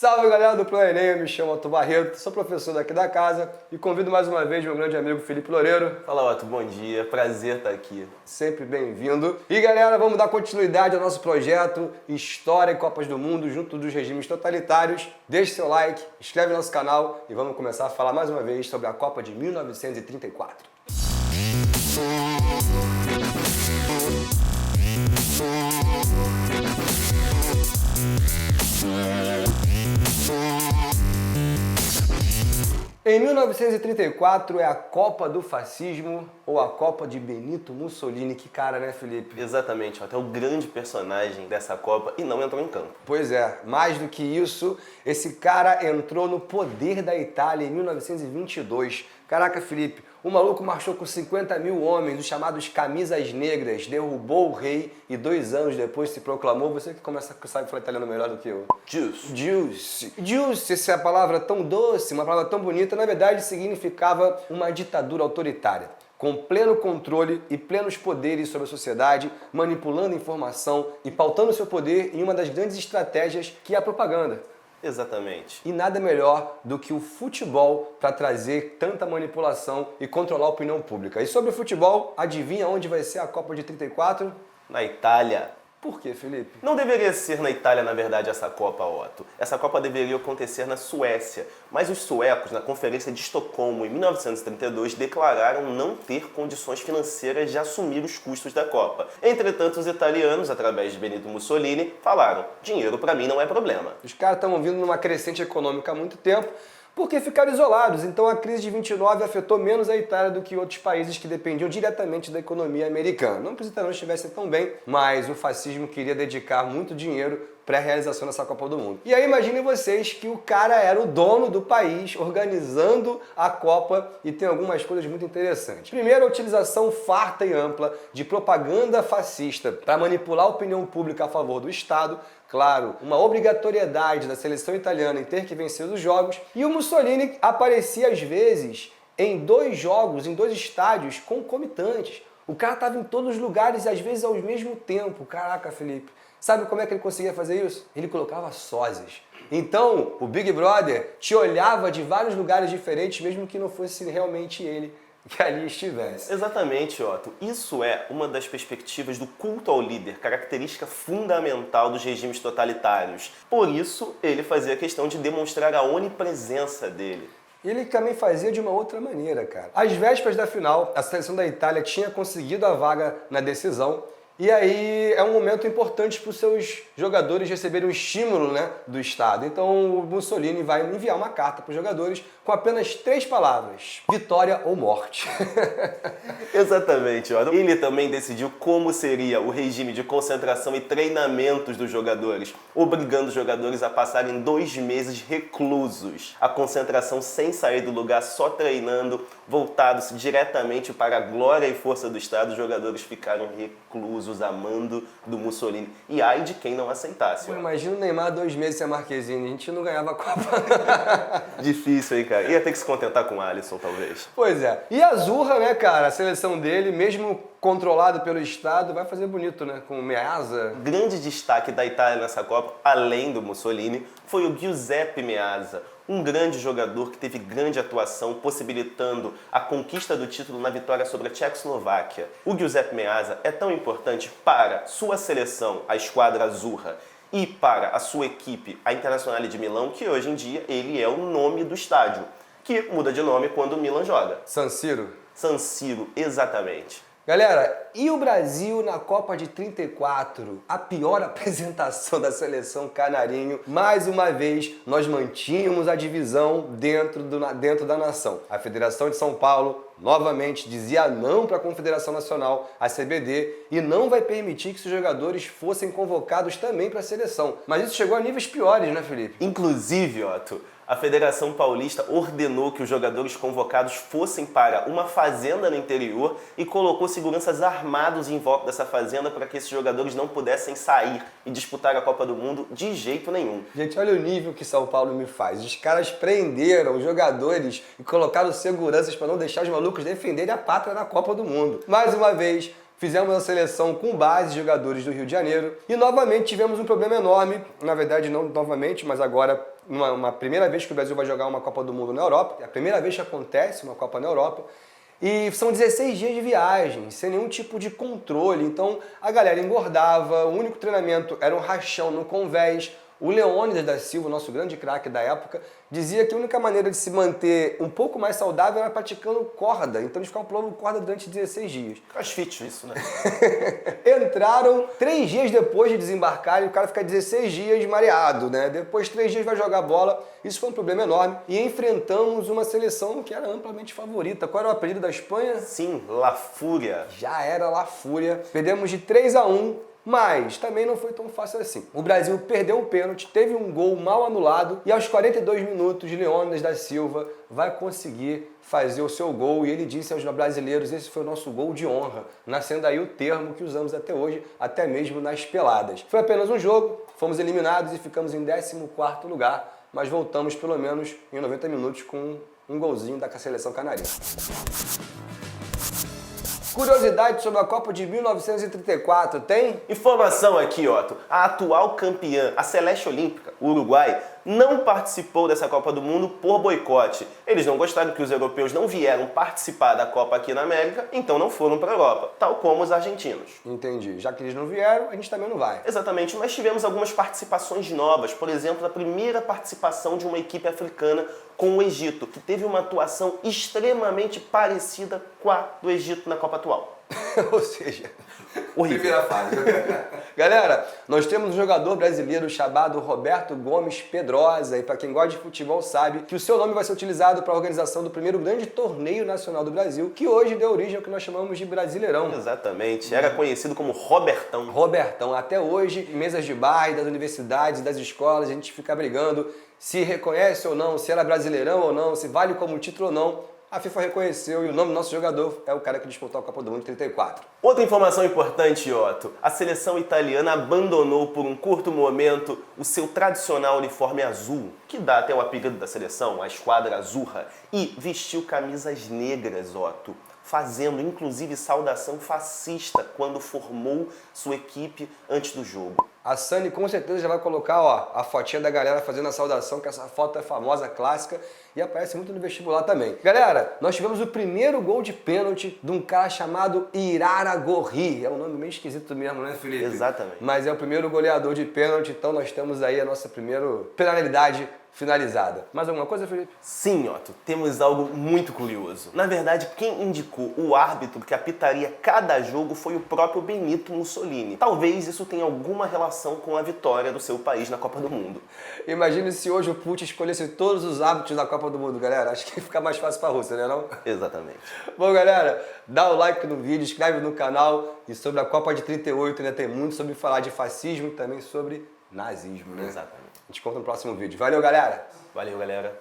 Salve galera do Plano Enem, eu me chamo Otto Barreto, sou professor daqui da casa e convido mais uma vez meu grande amigo Felipe Loureiro. Fala Otto, bom dia, prazer estar aqui. Sempre bem-vindo. E galera, vamos dar continuidade ao nosso projeto História e Copas do Mundo junto dos regimes totalitários. Deixe seu like, inscreve no nosso canal e vamos começar a falar mais uma vez sobre a Copa de 1934. Em 1934 é a Copa do Fascismo ou a Copa de Benito Mussolini. Que cara, né, Felipe? Exatamente, Otto, é o grande personagem dessa Copa e não entrou em campo. Pois é, mais do que isso, esse cara entrou no poder da Itália em 1922. Caraca, Felipe, o maluco marchou com 50 mil homens, os chamados camisas negras, derrubou o rei e 2 anos depois se proclamou. Você que sabe falar italiano melhor do que eu. Giusto. Essa é a palavra tão doce, uma palavra tão bonita, na verdade significava uma ditadura autoritária, com pleno controle e plenos poderes sobre a sociedade, manipulando informação e pautando seu poder em uma das grandes estratégias que é a propaganda. Exatamente. E nada melhor do que o futebol para trazer tanta manipulação e controlar a opinião pública. E sobre o futebol, adivinha onde vai ser a Copa de 34? Na Itália. Por quê, Felipe? Não deveria ser na Itália, na verdade, essa Copa, Otto. Essa Copa deveria acontecer na Suécia. Mas os suecos, na Conferência de Estocolmo, em 1932, declararam não ter condições financeiras de assumir os custos da Copa. Entretanto, os italianos, através de Benito Mussolini, falaram: dinheiro para mim não é problema. Os caras estão vindo numa crescente econômica há muito tempo, porque ficaram isolados. Então a crise de 29 afetou menos a Itália do que outros países que dependiam diretamente da economia americana. Não que os italianos estivessem tão bem, mas o fascismo queria dedicar muito dinheiro para a realização dessa Copa do Mundo. E aí imaginem vocês que o cara era o dono do país, organizando a Copa, e tem algumas coisas muito interessantes. Primeiro, a utilização farta e ampla de propaganda fascista para manipular a opinião pública a favor do Estado. Claro, uma obrigatoriedade da seleção italiana em ter que vencer os jogos. E o Mussolini aparecia às vezes em 2 jogos, em 2 estádios concomitantes. O cara estava em todos os lugares e às vezes ao mesmo tempo. Caraca, Felipe. Sabe como é que ele conseguia fazer isso? Ele colocava sósias. Então, o Big Brother te olhava de vários lugares diferentes, mesmo que não fosse realmente ele que ali estivesse. Exatamente, Otto. Isso é uma das perspectivas do culto ao líder, característica fundamental dos regimes totalitários. Por isso, ele fazia questão de demonstrar a onipresença dele. Ele também fazia de uma outra maneira, cara. Às vésperas da final, a seleção da Itália tinha conseguido a vaga na decisão. E aí é um momento importante para os seus jogadores receberem um estímulo, né, do Estado. Então o Mussolini vai enviar uma carta para os jogadores com apenas 3 palavras: vitória ou morte. Exatamente, ó. Ele também decidiu como seria o regime de concentração e treinamentos dos jogadores, obrigando os jogadores a passarem 2 meses reclusos. A concentração sem sair do lugar, só treinando, voltados diretamente para a glória e força do Estado. Os jogadores ficaram reclusos, a mando do Mussolini. E ai de quem não aceitasse. Imagina o Neymar 2 meses sem a Marquezine, a gente não ganhava a Copa. Difícil, hein, cara? Ia ter que se contentar com o Alisson, talvez. Pois é. E a Azzurra, né, cara, a seleção dele, mesmo controlado pelo Estado, vai fazer bonito, né, com o Meazza. Grande destaque da Itália nessa Copa, além do Mussolini, foi o Giuseppe Meazza, um grande jogador que teve grande atuação, possibilitando a conquista do título na vitória sobre a Tchecoslováquia. O Giuseppe Meazza é tão importante para sua seleção, a Esquadra Azzurra, e para a sua equipe, a Internazionale de Milão, que hoje em dia ele é o nome do estádio, que muda de nome quando o Milan joga. San Siro. San Siro, exatamente. Galera, e o Brasil na Copa de 34? A pior apresentação da seleção canarinho. Mais uma vez, nós mantínhamos a divisão dentro da nação. A Federação de São Paulo, novamente, dizia não para a Confederação Nacional, a CBD, e não vai permitir que os jogadores fossem convocados também para a seleção. Mas isso chegou a níveis piores, né, Felipe? Inclusive, Otto, a Federação Paulista ordenou que os jogadores convocados fossem para uma fazenda no interior e colocou seguranças armados em volta dessa fazenda para que esses jogadores não pudessem sair e disputar a Copa do Mundo de jeito nenhum. Gente, olha o nível que São Paulo me faz. Os caras prenderam os jogadores e colocaram seguranças para não deixar os malucos defenderem a pátria na Copa do Mundo. Mais uma vez, Fizemos a seleção com base de jogadores do Rio de Janeiro e novamente tivemos um problema enorme, na verdade não novamente, mas agora uma primeira vez que o Brasil vai jogar uma Copa do Mundo na Europa, é a primeira vez que acontece uma Copa na Europa, e são 16 dias de viagem, sem nenhum tipo de controle, então a galera engordava, o único treinamento era um rachão no convés. O Leônidas da Silva, nosso grande craque da época, dizia que a única maneira de se manter um pouco mais saudável era praticando corda. Então eles ficavam pulando corda durante 16 dias. CrossFit isso, né? Entraram 3 dias depois de desembarcar e o cara fica 16 dias mareado, né? Depois 3 dias vai jogar bola. Isso foi um problema enorme. E enfrentamos uma seleção que era amplamente favorita. Qual era o apelido da Espanha? Sim, La Fúria. Já era La Fúria. Perdemos de 3-1. Mas também não foi tão fácil assim. O Brasil perdeu um pênalti, teve um gol mal anulado e aos 42 minutos, Leônidas da Silva vai conseguir fazer o seu gol e ele disse aos brasileiros, esse foi o nosso gol de honra, nascendo aí o termo que usamos até hoje, até mesmo nas peladas. Foi apenas um jogo, fomos eliminados e ficamos em 14º lugar, mas voltamos pelo menos em 90 minutos com um golzinho da seleção canarinha. Curiosidade sobre a Copa de 1934, tem? Informação aqui, Otto. A atual campeã, a Celeste Olímpica, o Uruguai, não participou dessa Copa do Mundo por boicote. Eles não gostaram que os europeus não vieram participar da Copa aqui na América, então não foram para a Europa, tal como os argentinos. Entendi. Já que eles não vieram, a gente também não vai. Exatamente, mas tivemos algumas participações novas. Por exemplo, a primeira participação de uma equipe africana com o Egito, que teve uma atuação extremamente parecida com a do Egito na Copa atual. Ou seja, horrível. Primeira fase. Galera, nós temos um jogador brasileiro chamado Roberto Gomes Pedrosa, e para quem gosta de futebol sabe que o seu nome vai ser utilizado para a organização do primeiro grande torneio nacional do Brasil, que hoje deu origem ao que nós chamamos de Brasileirão. Exatamente, era conhecido como Robertão. Robertão, até hoje, em mesas de bar, das universidades, das escolas, a gente fica brigando se reconhece ou não, se era Brasileirão ou não, se vale como título ou não. A FIFA reconheceu e o nome do nosso jogador é o cara que disputou a Copa do Mundo em 34. Outra informação importante, Otto. A seleção italiana abandonou por um curto momento o seu tradicional uniforme azul, que dá até o apelido da seleção, a Esquadra Azzurra, e vestiu camisas negras, Otto, fazendo inclusive saudação fascista quando formou sua equipe antes do jogo. A Sani com certeza já vai colocar a fotinha da galera fazendo a saudação, que essa foto é famosa, clássica, e aparece muito no vestibular também. Galera, nós tivemos o primeiro gol de pênalti de um cara chamado Iraragorri. É um nome meio esquisito mesmo, né, Felipe? Exatamente. Mas é o primeiro goleador de pênalti, então nós temos aí a nossa primeira penalidade finalizada. Mais alguma coisa, Felipe? Sim, Otto, temos algo muito curioso. Na verdade, quem indicou o árbitro que apitaria cada jogo foi o próprio Benito Mussolini. Talvez isso tenha alguma relação com a vitória do seu país na Copa do Mundo. Imagine se hoje o Putin escolhesse todos os árbitros da Copa do Mundo, galera. Acho que fica mais fácil pra Rússia, né não? Exatamente. Bom, galera, dá o like no vídeo, inscreve no canal. E sobre a Copa de 38 ainda tem muito sobre falar de fascismo e também sobre nazismo, né? Exatamente. A gente conta no próximo vídeo. Valeu, galera! Valeu, galera.